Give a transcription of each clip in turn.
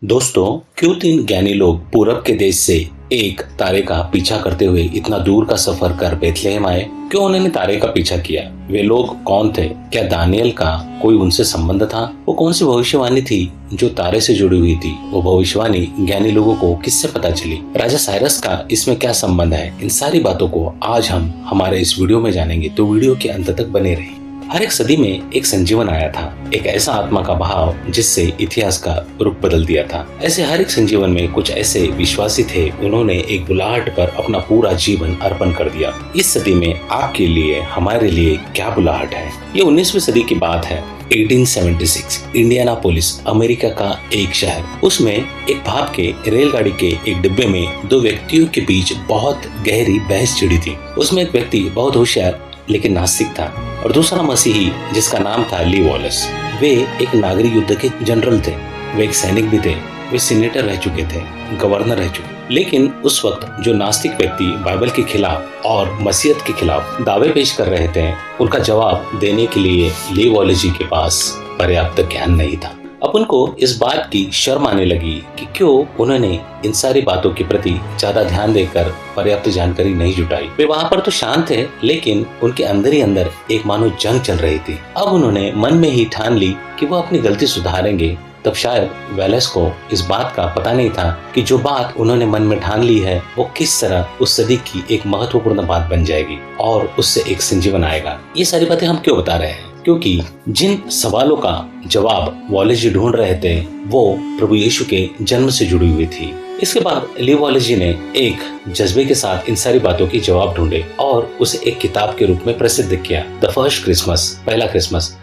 दोस्तों, क्यों तीन ज्ञानी लोग पूरब के देश से एक तारे का पीछा करते हुए इतना दूर का सफर कर बेथलेहम आए? क्यों उन्होंने तारे का पीछा किया? वे लोग कौन थे? क्या दानियल का कोई उनसे संबंध था? वो कौन सी भविष्यवाणी थी जो तारे से जुड़ी हुई थी? वो भविष्यवाणी ज्ञानी लोगों को किससे पता चली? राजा साइरस का इसमें क्या संबंध है? इन सारी बातों को आज हम हमारे इस वीडियो में जानेंगे, तो वीडियो के अंत तक बने रहिए। हर एक सदी में एक संजीवन आया था, एक ऐसा आत्मा का भाव जिससे इतिहास का रुख बदल दिया था। ऐसे हर एक संजीवन में कुछ ऐसे विश्वासी थे, उन्होंने एक बुलाहट पर अपना पूरा जीवन अर्पण कर दिया। इस सदी में आपके लिए, हमारे लिए क्या बुलाहट है? ये 19वीं सदी की बात है। 1876 इंडियानापोलिस अमेरिका का एक शहर, उसमें एक भाप के रेलगाड़ी के एक डिब्बे में दो व्यक्तियों के बीच बहुत गहरी बहस छिड़ी थी। उसमें एक व्यक्ति बहुत होशियार लेकिन नास्तिक था और दूसरा मसीही जिसका नाम था ली वॉलेस। वे एक नागरिक युद्ध के जनरल थे, वे एक सैनिक भी थे, वे सीनेटर रह चुके थे, गवर्नर रह चुके। लेकिन उस वक्त जो नास्तिक व्यक्ति बाइबल के खिलाफ और मसीहत के खिलाफ दावे पेश कर रहे थे, उनका जवाब देने के लिए ली वॉलेस जी के पास पर्याप्त ज्ञान नहीं था। अब उनको इस बात की शर्म आने लगी कि क्यों उन्होंने इन सारी बातों के प्रति ज्यादा ध्यान देकर पर्याप्त जानकारी नहीं जुटाई। वे वहाँ पर तो शांत थे, लेकिन उनके अंदर ही अंदर एक मानो जंग चल रही थी। अब उन्होंने मन में ही ठान ली कि वो अपनी गलती सुधारेंगे। तब शायद वेलेस को इस बात का पता नहीं था कि जो बात उन्होंने मन में ठान ली है वो किस तरह उस सदी की एक महत्वपूर्ण बात बन जाएगी और उससे एक संजीवन आएगा। ये सारी बातें हम क्यों बता रहे हैं? क्योंकि जिन सवालों का जवाब वॉलेस जी ढूंढ रहे थे वो प्रभु यीशु के जन्म से जुड़ी हुई थी। इसके बाद ली वॉलेस जी ने एक जज्बे के साथ इन सारी बातों के जवाब ढूंढे और उसे एक किताब के रूप में प्रसिद्ध किया, द फर्स्ट क्रिसमस, पहला क्रिसमस।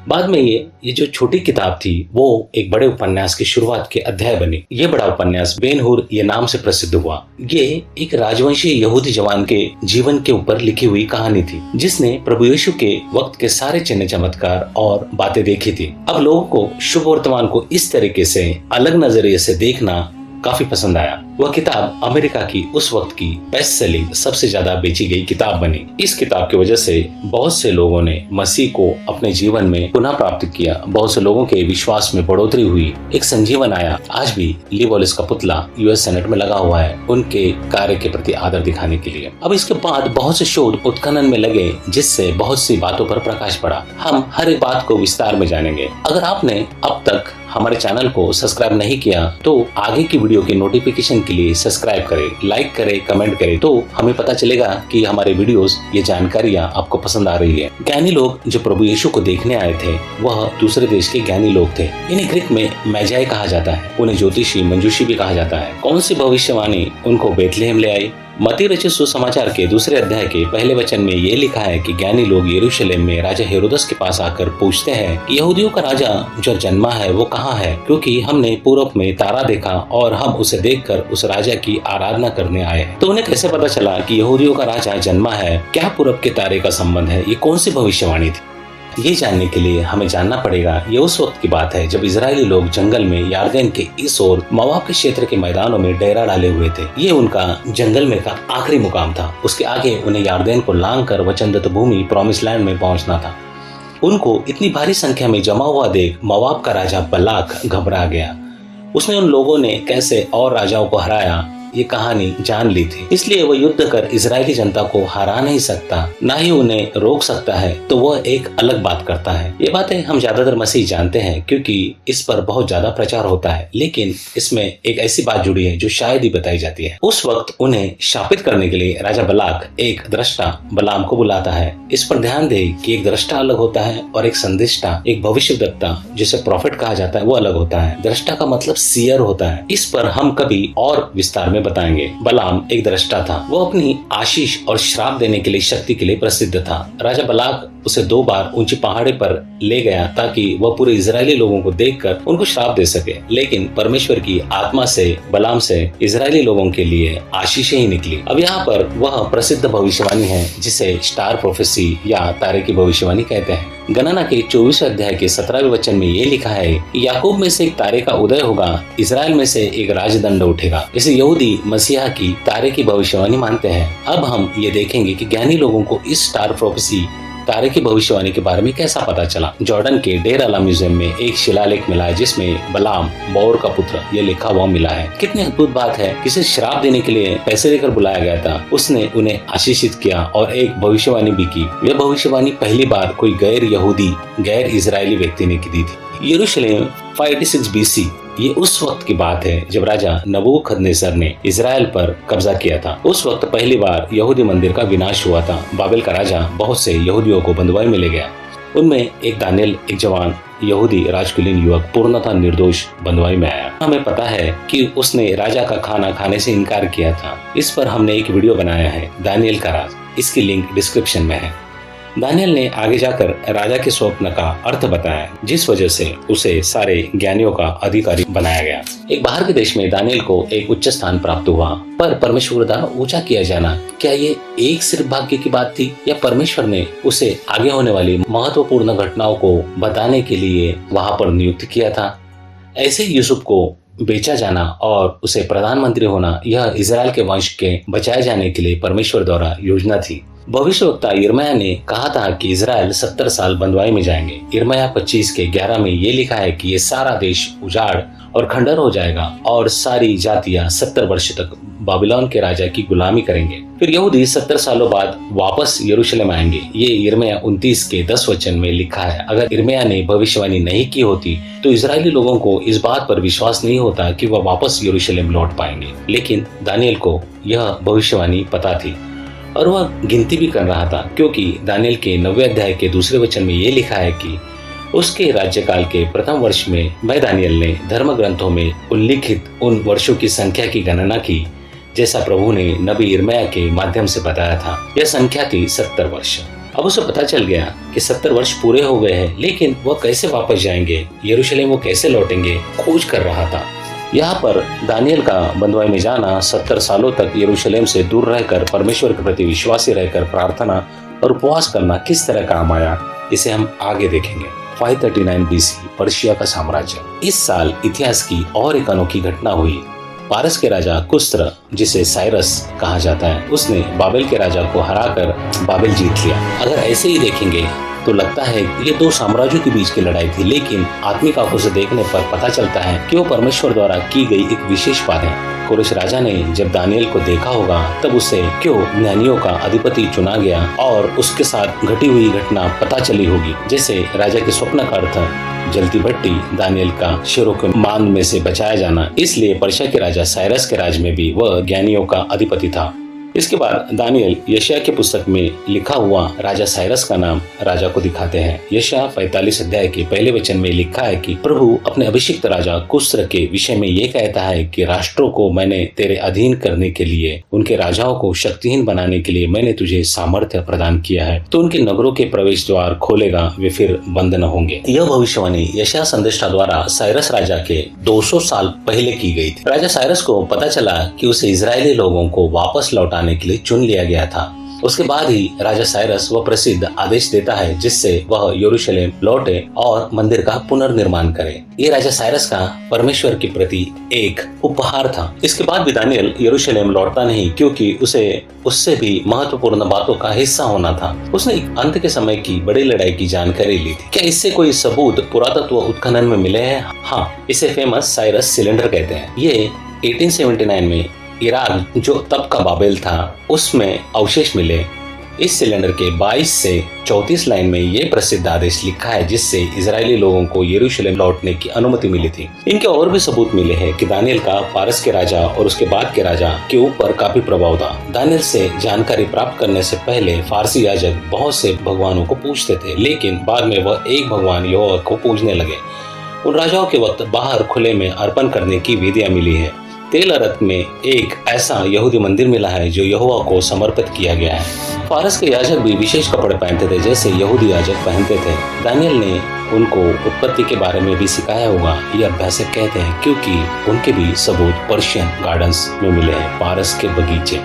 बाद में ये जो छोटी किताब थी वो एक बड़े उपन्यास की शुरुआत के अध्याय बनी। ये बड़ा उपन्यास बेन हुर ये नाम से प्रसिद्ध हुआ। ये एक राजवंशी यहूदी जवान के जीवन के ऊपर लिखी हुई कहानी थी, जिसने प्रभु यीशु के वक्त के सारे चिन्ह चमत्कार और बातें देखी थी। अब लोगों को शुभ वर्तमान को इस तरीके से अलग नजरिए से देखना काफी पसंद आया। वह किताब अमेरिका की उस वक्त की बेस्ट सेलिंग, सबसे ज्यादा बेची गई किताब बनी। इस किताब की वजह से बहुत से लोगों ने मसीह को अपने जीवन में पुनः प्राप्त किया, बहुत से लोगों के विश्वास में बढ़ोतरी हुई, एक संजीवन आया। आज भी ली वॉलेस का पुतला यूएस सेनेट में लगा हुआ है उनके कार्य के प्रति आदर दिखाने के लिए। अब इसके बाद बहुत से शोध उत्खनन में लगे, जिससे बहुत सी बातों पर प्रकाश पड़ा। हम हर एक बात को विस्तार में जानेंगे। अगर आपने अब तक हमारे चैनल को सब्सक्राइब नहीं किया तो आगे की वीडियो के नोटिफिकेशन के लिए सब्सक्राइब करें, लाइक करें, कमेंट करें, तो हमें पता चलेगा कि हमारे वीडियोस, ये जानकारियां आपको पसंद आ रही है। ज्ञानी लोग जो प्रभु यीशु को देखने आए थे वह दूसरे देश के ज्ञानी लोग थे। इन्हें ग्रीक में मैजाई कहा जाता है, उन्हें ज्योतिषी, मंजूषी भी कहा जाता है। कौन सी भविष्यवाणी उनको बेथलेहम ले आई? मत्ती रचित सुसमाचार के दूसरे अध्याय के पहले वचन में ये लिखा है कि ज्ञानी लोग यरूशलेम में राजा हेरोदस के पास आकर पूछते हैं कि यहूदियों का राजा जो जन्मा है वो कहाँ है, क्योंकि हमने पूरब में तारा देखा और हम उसे देखकर उस राजा की आराधना करने आए हैं। तो उन्हें कैसे पता चला कि यहूदियों का राजा जन्मा है? क्या पूरब के तारे का संबंध है? ये कौन सी भविष्यवाणी थी? ये जानने के लिए हमें जानना पड़ेगा, ये उस वक्त की बात है जब इजरायली लोग जंगल में यारदेन के इस ओर मोआब के क्षेत्र के मैदानों में डेरा डाले हुए थे। ये उनका जंगल में का आखिरी मुकाम था। उसके आगे उन्हें यारदेन को लांग कर वचनदत्त भूमि प्रॉमिस लैंड में पहुंचना था। उनको इतनी भारी संख्या में जमा हुआ देख मोआब का राजा बलाक घबरा गया। उसने उन लोगों ने कैसे और राजाओं को हराया ये कहानी जान ली थी, इसलिए वह युद्ध कर इजरायली जनता को हरा नहीं सकता, ना ही उन्हें रोक सकता है, तो वह एक अलग बात करता है। ये बातें हम ज्यादातर मसीह जानते हैं क्योंकि इस पर बहुत ज्यादा प्रचार होता है, लेकिन इसमें एक ऐसी बात जुड़ी है जो शायद ही बताई जाती है। उस वक्त उन्हें शापित करने के लिए राजा बलाक एक दृष्टा बलाम को बुलाता है। इस पर ध्यान दे कि एक दृष्टा अलग होता है और एक संदिष्टा, एक भविष्यवक्ता जिसे प्रॉफिट कहा जाता है, वो अलग होता है। दृष्टा का मतलब सीयर होता है। इस पर हम कभी और विस्तार में बताएंगे। बलाम एक दृष्टा था, वो अपनी आशीष और श्राप देने के लिए, शक्ति के लिए प्रसिद्ध था। राजा बलाक उसे 2 बार ऊंची पहाड़ी पर ले गया ताकि वह पूरे इजरायली लोगों को देखकर उनको श्राप दे सके, लेकिन परमेश्वर की आत्मा से बलाम से इजरायली लोगों के लिए आशीषें ही निकली। अब यहाँ पर वह प्रसिद्ध भविष्यवाणी है जिसे स्टार प्रोफेसी या तारे की भविष्यवाणी कहते हैं। गणना के 24 अध्याय के 17वें वचन में ये लिखा है कि याकूब में से एक तारे का उदय होगा, इजराइल में से एक राजदंड उठेगा। इसे यहूदी मसीहा की तारे की भविष्यवाणी मानते हैं। अब हम ये देखेंगे कि ज्ञानी लोगों को इस स्टार प्रोफेसी तारे की भविष्यवाणी के बारे में कैसा पता चला। जॉर्डन के डेर अला म्यूजियम में एक शिलालेख मिला है जिसमें बलाम बौर का पुत्र ये लिखा हुआ मिला है। कितनी अद्भुत बात है, किसे श्राप देने के लिए पैसे देकर बुलाया गया था, उसने उन्हें आशीषित किया और एक भविष्यवाणी भी की। यह भविष्यवाणी पहली बार कोई गैर यहूदी गैर इजरायली व्यक्ति ने की दी थी। यरूशलेम 586 BC ये उस वक्त की बात है जब राजा नबूखदनेस्सर ने इजराइल पर कब्जा किया था। उस वक्त पहली बार यहूदी मंदिर का विनाश हुआ था। बाबेल का राजा बहुत से यहूदियों को बंधुआई में ले गया। उनमें एक दानियल, एक जवान यहूदी राजकुलीन युवक पूर्णतः निर्दोष बंधुआई में आया। हमें पता है कि उसने राजा का खाना खाने से इनकार किया था। इस पर हमने एक वीडियो बनाया है, दानियल का राज, इसकी लिंक डिस्क्रिप्शन में है। दानियल ने आगे जाकर राजा के स्वप्न का अर्थ बताया, जिस वजह से उसे सारे ज्ञानियों का अधिकारी बनाया गया। एक बाहर के देश में दानियल को एक उच्च स्थान प्राप्त हुआ, पर परमेश्वर द्वारा ऊंचा किया जाना, क्या ये एक सिर्फ भाग्य की बात थी या परमेश्वर ने उसे आगे होने वाली महत्वपूर्ण घटनाओं को बताने के लिए वहां पर नियुक्त किया था? ऐसे यूसुफ को बेचा जाना और उसे प्रधानमंत्री होना, यह इजराइल के वंश के बचाए जाने के लिए परमेश्वर द्वारा योजना थी। भविष्यवक्ता यिर्मयाह ने कहा था कि इजराइल 70 साल बंधुआई में जाएंगे। यिर्मयाह 25:11 में ये लिखा है कि ये सारा देश उजाड़ और खंडर हो जाएगा और सारी जातियां 70 वर्ष तक बाबिलोन के राजा की गुलामी करेंगे। फिर यहूदी 70 सालों बाद वापस यरूशलेम आएंगे। ये यिर्मयाह 29:10 में लिखा है। अगर यिर्मयाह ने भविष्यवाणी नहीं की होती तो इजरायली लोगों को इस बात पर विश्वास नहीं होता कि वह वापस यरूशलेम लौट पाएंगे। लेकिन दानियल को यह भविष्यवाणी पता थी और वह गिनती भी कर रहा था, क्योंकि दानियल के 9वें अध्याय के 2 वचन में ये लिखा है कि उसके राज्यकाल के प्रथम वर्ष में मैं दानियल ने धर्म ग्रंथों में उल्लिखित उन वर्षों की संख्या की गणना की, जैसा प्रभु ने नबी यिर्मयाह के माध्यम से बताया था। यह संख्या थी 70 वर्ष। अब उसे पता चल गया कि 70 वर्ष पूरे हो गए हैं, लेकिन वह कैसे वापस जाएंगे, यरूशलेम वो कैसे लौटेंगे, खोज कर रहा था। यहाँ पर दानियल का बंधुआई में जाना, 70 सालों तक यरूशलेम से दूर रहकर परमेश्वर के प्रति विश्वासी रहकर प्रार्थना और उपवास करना किस तरह काम आया, इसे हम आगे देखेंगे। 539 BC पर्शिया का साम्राज्य। इस साल इतिहास की और एक अनोखी घटना हुई। पारस के राजा कुस्र, जिसे साइरस कहा जाता है, उसने बाबेल के राजा को हराकर बाबेल जीत लिया। अगर ऐसे ही देखेंगे तो लगता है ये 2 साम्राज्यों के बीच की लड़ाई थी, लेकिन आत्मिक आंखों से देखने पर पता चलता है कि वो परमेश्वर द्वारा की गई एक विशेष बात है। कोरेश राजा ने जब दानियल को देखा होगा तब उसे क्यों ज्ञानियों का अधिपति चुना गया और उसके साथ घटी हुई घटना पता चली होगी, जैसे राजा के स्वप्न का अर्थ जलती भट्टी, दानियल का शेरों के मान में से बचाया जाना। इसलिए पर्शिया के राजा साइरस के राज में भी वह ज्ञानियों का अधिपति था। इसके बाद दानियल यशायाह की पुस्तक में लिखा हुआ राजा साइरस का नाम राजा को दिखाते हैं। यशायाह 45 अध्याय के पहले वचन में लिखा है कि प्रभु अपने अभिषिक्त राजा कुस्र के विषय में ये कहता है कि राष्ट्रों को मैंने तेरे अधीन करने के लिए, उनके राजाओं को शक्तिहीन बनाने के लिए मैंने तुझे सामर्थ्य प्रदान किया है। तो उनके नगरों के प्रवेश द्वार खोलेगा, वे फिर बंद न होंगे। यह भविष्यवाणी यशायाह संदेष्टा द्वारा साइरस राजा के 200 साल पहले की गई थी। राजा साइरस को पता चला कि उसे इजरायली लोगों को वापस लौटाने के लिए चुन लिया गया था। उसके बाद ही राजा साइरस वह प्रसिद्ध आदेश देता है जिससे वह यरूशलेम लौटे और मंदिर का पुनर्निर्माण करे। ये राजा साइरस का परमेश्वर के प्रति एक उपहार था। इसके बाद भी दानियल यरूशलेम लौटता नहीं, क्योंकि उसे उससे भी महत्वपूर्ण बातों का हिस्सा होना था। उसने अंत के समय की बड़ी लड़ाई की जानकारी ली थी। क्या इससे कोई सबूत पुरातत्व उत्खनन में मिले हैं? हाँ, इसे फेमस साइरस सिलेंडर कहते हैं। ये 1879 में इराक, जो तब का बाबेल था, उसमें अवशेष मिले। इस सिलेंडर के 22 से 34 लाइन में ये प्रसिद्ध आदेश लिखा है जिससे इजरायली लोगों को यरूशलेम लौटने की अनुमति मिली थी। इनके और भी सबूत मिले हैं कि दानियल का पारस के राजा और उसके बाद के राजा के ऊपर काफी प्रभाव था। दानियल से जानकारी प्राप्त करने से पहले फारसी याजक बहुत से भगवानों को पूजते थे, लेकिन बाद में वह एक भगवान यहोवा को पूजने लगे। उन राजाओं के वक्त बाहर खुले में अर्पण करने की विधियां मिली है। तेल अरत में एक ऐसा यहूदी मंदिर मिला है जो यहोवा को समर्पित किया गया है। फारस के याजक भी विशेष कपड़े पहनते थे जैसे यहूदी याजक पहनते थे। दानियल ने उनको उत्पत्ति के बारे में भी सिखाया होगा, ये अभ्यासक कहते हैं, क्योंकि उनके भी सबूत पर्शियन गार्डन्स में मिले हैं। पारस के बगीचे,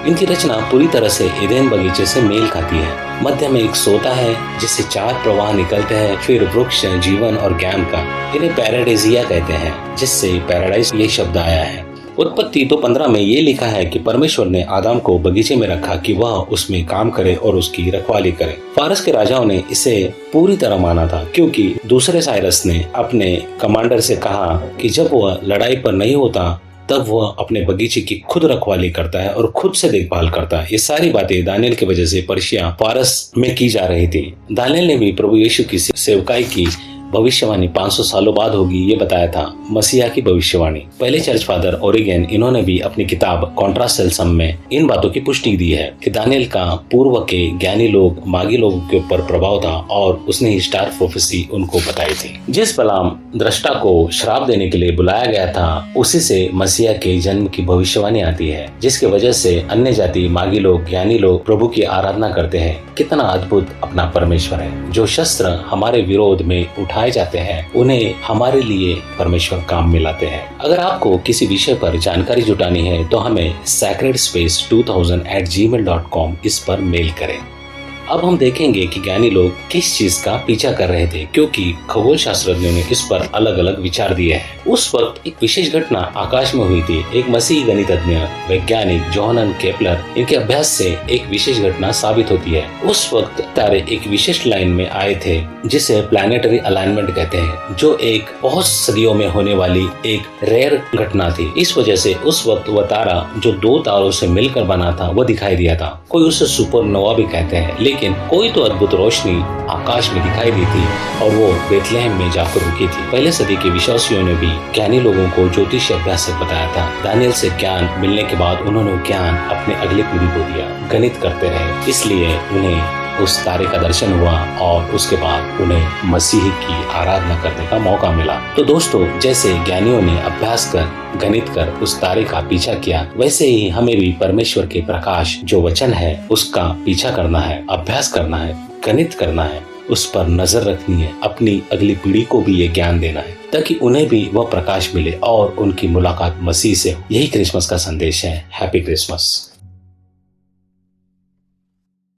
इनकी रचना पूरी तरह से एदेन बगीचे से मेल खाती है। मध्य में एक सोता है जिससे 4 प्रवाह निकलते हैं, फिर वृक्ष, जीवन और ज्ञान का। इन्हें पैराडाइजिया कहते हैं, जिससे पैराडाइज ये शब्द आया है। उत्पत्ति 2:15 में ये लिखा है कि परमेश्वर ने आदम को बगीचे में रखा कि वह उसमें काम करे और उसकी रखवाली करे। फारस के राजाओं ने इसे पूरी तरह माना था, क्योंकि दूसरे साइरस ने अपने कमांडर से कहा कि जब वह लड़ाई पर नहीं होता तब वह अपने बगीचे की खुद रखवाली करता है और खुद से देखभाल करता है। ये सारी बातें दानियल की वजह से पर्शिया फारस में की जा रही थी। दानियल ने भी प्रभु यीशु की सेवकाई की भविष्यवाणी 500 सालों बाद होगी ये बताया था, मसीहा की भविष्यवाणी। पहले चर्च फादर ओरिगन इन्होंने भी अपनी किताब कॉन्ट्रासेल्सम में इन बातों की पुष्टि दी है कि दानियल का पूर्व के ज्ञानी लोग मागी लोगों के ऊपर प्रभाव था और उसने ही स्टार प्रोफेसी उनको बताई थी। जिस बलाम दृष्टा को श्राप देने के लिए बुलाया गया था, उसी से मसीहा के जन्म की भविष्यवाणी आती है, जिसकी वजह से अन्य जाति मागी लोग ज्ञानी लोग प्रभु की आराधना करते हैं। कितना अद्भुत अपना परमेश्वर है। जो शस्त्र हमारे विरोध में उठाए जाते हैं उन्हें हमारे लिए परमेश्वर काम में लाते हैं। अगर आपको किसी विषय पर जानकारी जुटानी है तो हमें sacredspace2000@gmail.com इस पर मेल करें। अब हम देखेंगे कि ज्ञानी लोग किस चीज का पीछा कर रहे थे, क्योंकि खगोल शास्त्रज्ञों ने इस पर अलग अलग विचार दिए हैं। उस वक्त एक विशेष घटना आकाश में हुई थी। एक मसीही गणितज्ञ वैज्ञानिक जोहानन केपलर, इनके अभ्यास से एक विशेष घटना साबित होती है। उस वक्त तारे एक विशेष लाइन में आए थे जिसे प्लैनेटरी अलाइनमेंट कहते हैं, जो एक बहुत सदियों में होने वाली एक रेयर घटना थी। इस वजह से उस वक्त वह तारा जो 2 तारों से मिलकर बना था वह दिखाई दिया था। कोई उसे सुपरनोवा भी कहते हैं, लेकिन कोई तो अद्भुत रोशनी आकाश में दिखाई दी थी और वो बेथलेहम में जाकर रुकी थी। पहले सदी के विश्वासियों ने भी ज्ञानी लोगों को ज्योतिष अभ्यास से बताया था। दानियल से ज्ञान मिलने के बाद उन्होंने ज्ञान अपने अगली पीढ़ी को दिया। गणित करते रहे, इसलिए उन्हें उस तारे का दर्शन हुआ और उसके बाद उन्हें मसीह की आराधना करने का मौका मिला। तो दोस्तों, जैसे ज्ञानियों ने अभ्यास कर गणित कर उस तारे का पीछा किया, वैसे ही हमें भी परमेश्वर के प्रकाश जो वचन है उसका पीछा करना है, अभ्यास करना है, गणित करना है, उस पर नजर रखनी है। अपनी अगली पीढ़ी को भी ये ज्ञान देना है ताकि उन्हें भी वह प्रकाश मिले और उनकी मुलाकात मसीह से हो। यही क्रिसमस का संदेश है। Happy Christmas.